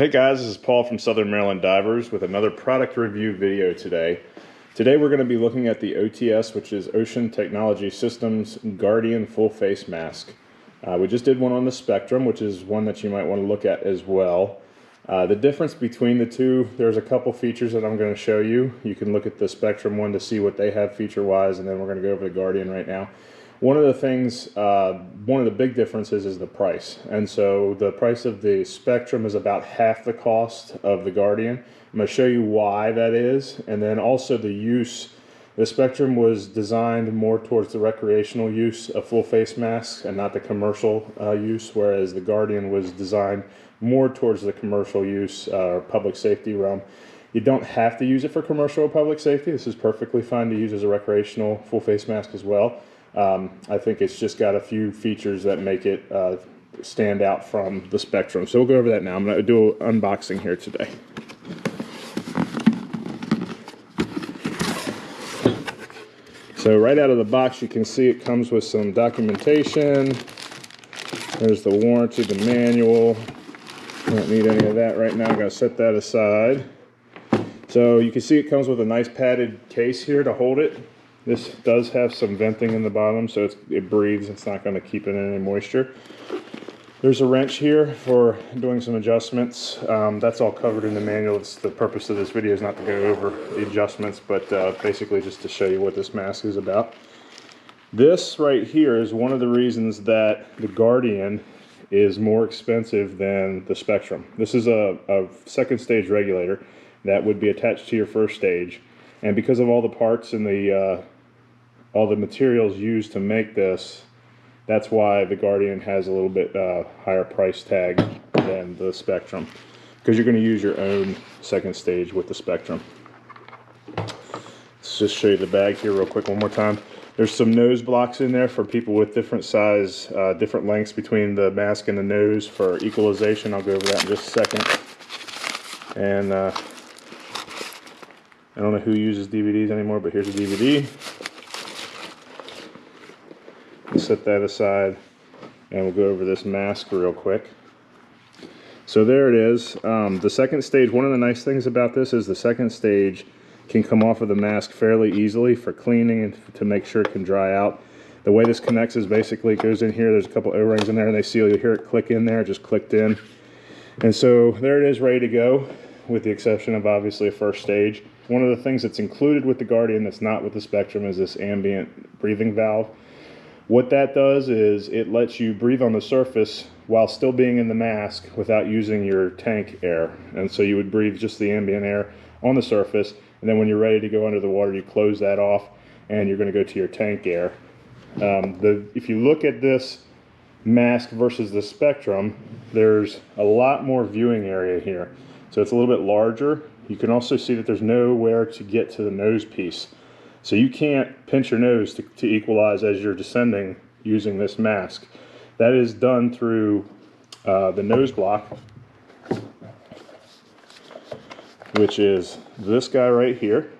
Hey guys, this is Paul from Southern Maryland Divers with another product review video today. Today we're going to be looking at the OTS, which is Ocean Technology Systems Guardian Full Face Mask. We just did one on the Spectrum, which is one that you might want to look at as well. The difference between the two, there's a couple features that I'm going to show you. You can look at the Spectrum one to see what they have feature-wise, and then we're going to go over the Guardian right now. One of the things, one of the big differences is the price. And so the price of the Spectrum is about half the cost of the Guardian. I'm going to show you why that is. And then also the use. The Spectrum was designed more towards the recreational use of full face masks and not the commercial use, whereas the Guardian was designed more towards the commercial use or public safety realm. You don't have to use it for commercial or public safety. This is perfectly fine to use as a recreational full face mask as well. I think it's just got a few features that make it stand out from the Spectrum. So we'll go over that now. I'm going to do an unboxing here today. So right out of the box you can see it comes with some documentation. There's the warranty, the manual. I don't need any of that right now. I'm going to set that aside. So you can see it comes with a nice padded case here to hold it. This does have some venting in the bottom, so it breathes. It's not going to keep in any moisture. There's a wrench here for doing some adjustments. That's all covered in the manual. The purpose of this video is not to go over the adjustments, but basically just to show you what this mask is about. This right here is one of the reasons that the Guardian is more expensive than the Spectrum. This is a second stage regulator that would be attached to your first stage. And because of all the parts and all the materials used to make this, that's why the Guardian has a little bit higher price tag than the Spectrum, because you're going to use your own second stage with the Spectrum. Let's just show you the bag here real quick one more time. There's some nose blocks in there for people with different size, different lengths between the mask and the nose for equalization. I'll go over that in just a second. And I don't know who uses DVDs anymore, but here's a DVD. Let's set that aside, and we'll go over this mask real quick. So there it is. The second stage, one of the nice things about this is the second stage can come off of the mask fairly easily for cleaning and to make sure it can dry out. The way this connects is basically it goes in here. There's a couple O-rings in there, and they seal. You'll hear it click in there, just clicked in. And so there it is, ready to go, with the exception of obviously a first stage. One of the things that's included with the Guardian that's not with the Spectrum is this ambient breathing valve. What that does is it lets you breathe on the surface while still being in the mask without using your tank air. And so you would breathe just the ambient air on the surface, and then when you're ready to go under the water, you close that off and you're going to go to your tank air. If you look at this mask versus the Spectrum, there's a lot more viewing area here. So it's a little bit larger. You can also see that there's nowhere to get to the nose piece. So you can't pinch your nose to equalize as you're descending using this mask. That is done through the nose block, which is this guy right here.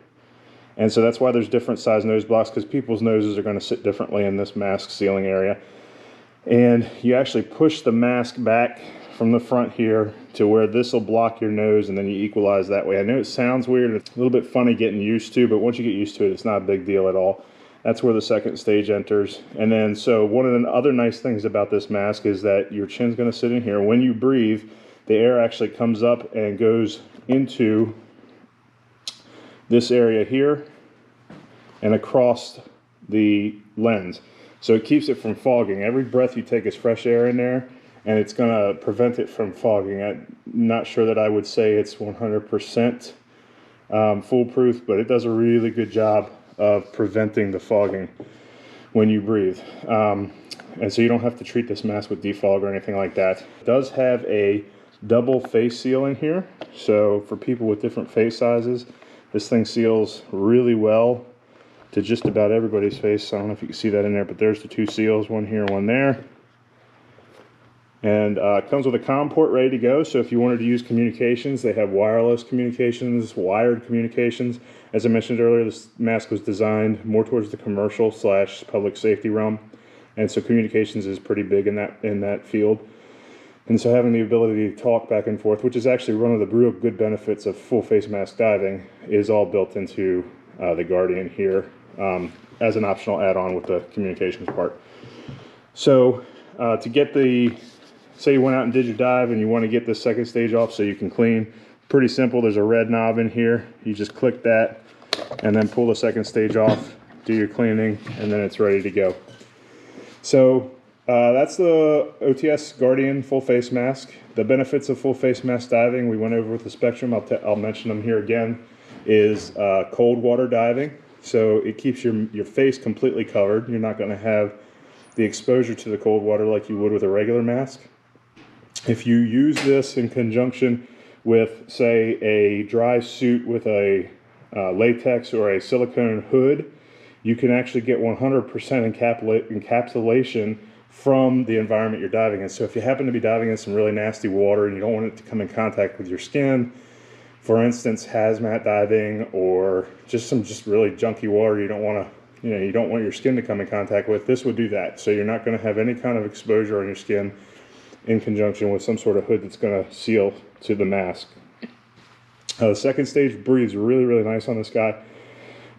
And so that's why there's different size nose blocks, because people's noses are going to sit differently in this mask sealing area. And you actually push the mask back from the front here to where this will block your nose, and then you equalize that way. I know it sounds weird, it's a little bit funny getting used to, but once you get used to it, it's not a big deal at all. That's where the second stage enters. And then so one of the other nice things about this mask is that your chin's going to sit in here. When you breathe, the air actually comes up and goes into this area here and across the lens. So it keeps it from fogging. Every breath you take is fresh air in there, and it's going to prevent it from fogging. I'm not sure that I would say it's 100% foolproof, but it does a really good job of preventing the fogging when you breathe. And so you don't have to treat this mask with defog or anything like that. It does have a double face seal in here, so for people with different face sizes, this thing seals really well to just about everybody's face. I don't know if you can see that in there, but there's the two seals, one here, one there. And it comes with a COM port ready to go, so if you wanted to use communications, they have wireless communications, wired communications. As I mentioned earlier, this mask was designed more towards the commercial / public safety realm, and so communications is pretty big in that field. And so having the ability to talk back and forth, which is actually one of the real good benefits of full face mask diving, is all built into the Guardian here as an optional add-on with the communications part. So to get the, say you went out and did your dive and you want to get the second stage off so you can clean, pretty simple. There's a red knob in here. You just click that and then pull the second stage off, do your cleaning, and then it's ready to go. So that's the OTS Guardian full face mask. The benefits of full face mask diving, we went over with the Spectrum. I'll mention them here again, is cold water diving. So it keeps your face completely covered. You're not going to have the exposure to the cold water like you would with a regular mask. If you use this in conjunction with, say, a dry suit with a latex or a silicone hood, you can actually get 100% encapsulation from the environment you're diving in. So if you happen to be diving in some really nasty water and you don't want it to come in contact with your skin, for instance, hazmat diving or just really junky water you don't want to, you don't want your skin to come in contact with, this would do that. So you're not going to have any kind of exposure on your skin in conjunction with some sort of hood that's going to seal to the mask. The second stage breathes really, really nice on this guy,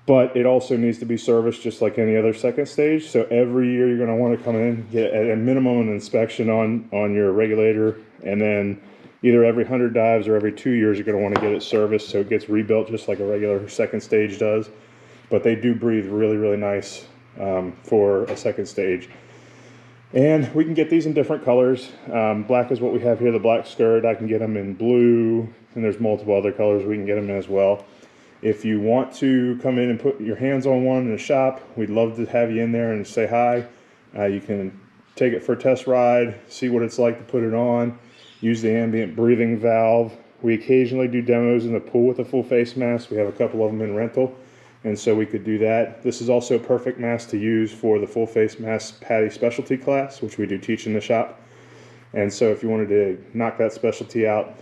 but it also needs to be serviced just like any other second stage. So every year you're going to want to come in, get at a minimum an inspection on your regulator, and then either every 100 dives or every 2 years you're going to want to get it serviced so it gets rebuilt just like a regular second stage does. But they do breathe really, really nice for a second stage. And we can get these in different colors. Black is what we have here, the black skirt. I can get them in blue, and there's multiple other colors we can get them in as well. If you want to come in and put your hands on one in the shop, we'd love to have you in there and say hi. You can take it for a test ride, see what it's like to put it on, use the ambient breathing valve. We occasionally do demos in the pool with a full face mask. We have a couple of them in rental, and so we could do that. This is also a perfect mask to use for the full face mask PADI specialty class, which we do teach in the shop. And so if you wanted to knock that specialty out,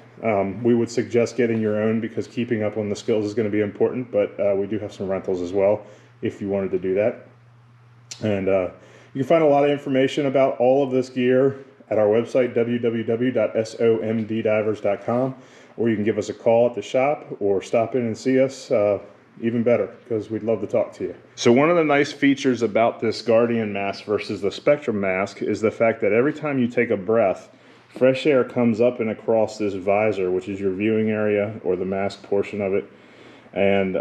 we would suggest getting your own because keeping up on the skills is going to be important, but we do have some rentals as well if you wanted to do that. And you can find a lot of information about all of this gear at our website, www.somddivers.com, or you can give us a call at the shop or stop in and see us, even better, because we'd love to talk to you. So one of the nice features about this Guardian mask versus the Spectrum mask is the fact that every time you take a breath, fresh air comes up and across this visor, which is your viewing area or the mask portion of it, and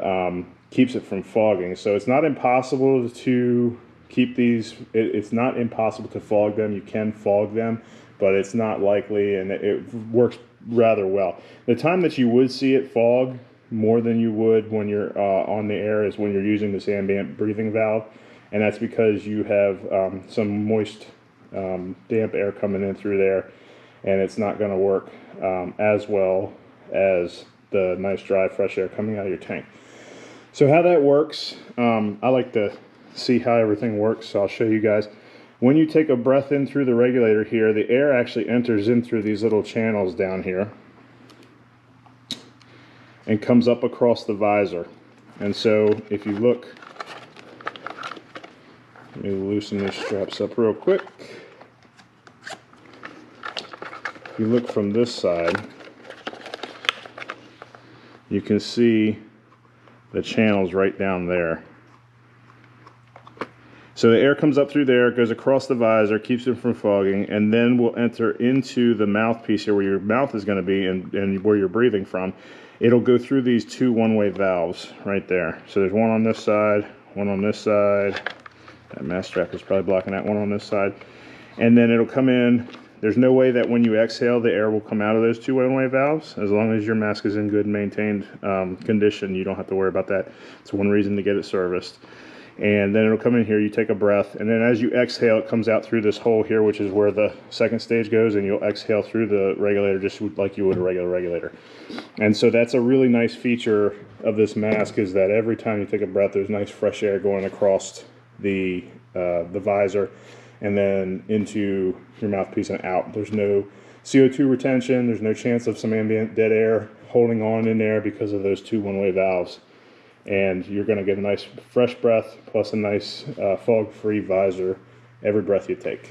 keeps it from fogging. So it's not impossible to keep these, it's not impossible to fog them. You can fog them, but it's not likely, and it works rather well. The time that you would see it fog more than you would when you're on the air is when you're using this ambient breathing valve, and that's because you have some moist, damp air coming in through there, and it's not going to work as well as the nice dry fresh air coming out of your tank. So how that works, I like to see how everything works, so I'll show you guys. When you take a breath in through the regulator here, the air actually enters in through these little channels down here and comes up across the visor. And so if you look, let me loosen these straps up real quick. If you look from this side, you can see the channels right down there. So the air comes up through there, goes across the visor, keeps it from fogging, and then will enter into the mouthpiece here where your mouth is going to be and where you're breathing from. It'll go through these two one-way valves right there. So there's one on this side, one on this side. That mask strap is probably blocking that one on this side. And then it'll come in. There's no way that when you exhale, the air will come out of those two one-way valves. As long as your mask is in good maintained condition, you don't have to worry about that. It's one reason to get it serviced. And then it'll come in here, you take a breath, and then as you exhale, it comes out through this hole here, which is where the second stage goes, and you'll exhale through the regulator just like you would a regular regulator. And so that's a really nice feature of this mask, is that every time you take a breath, there's nice fresh air going across the visor and then into your mouthpiece and out. There's no CO2 retention, there's no chance of some ambient dead air holding on in there because of those two one-way valves. And you're going to get a nice fresh breath plus a nice fog-free visor every breath you take.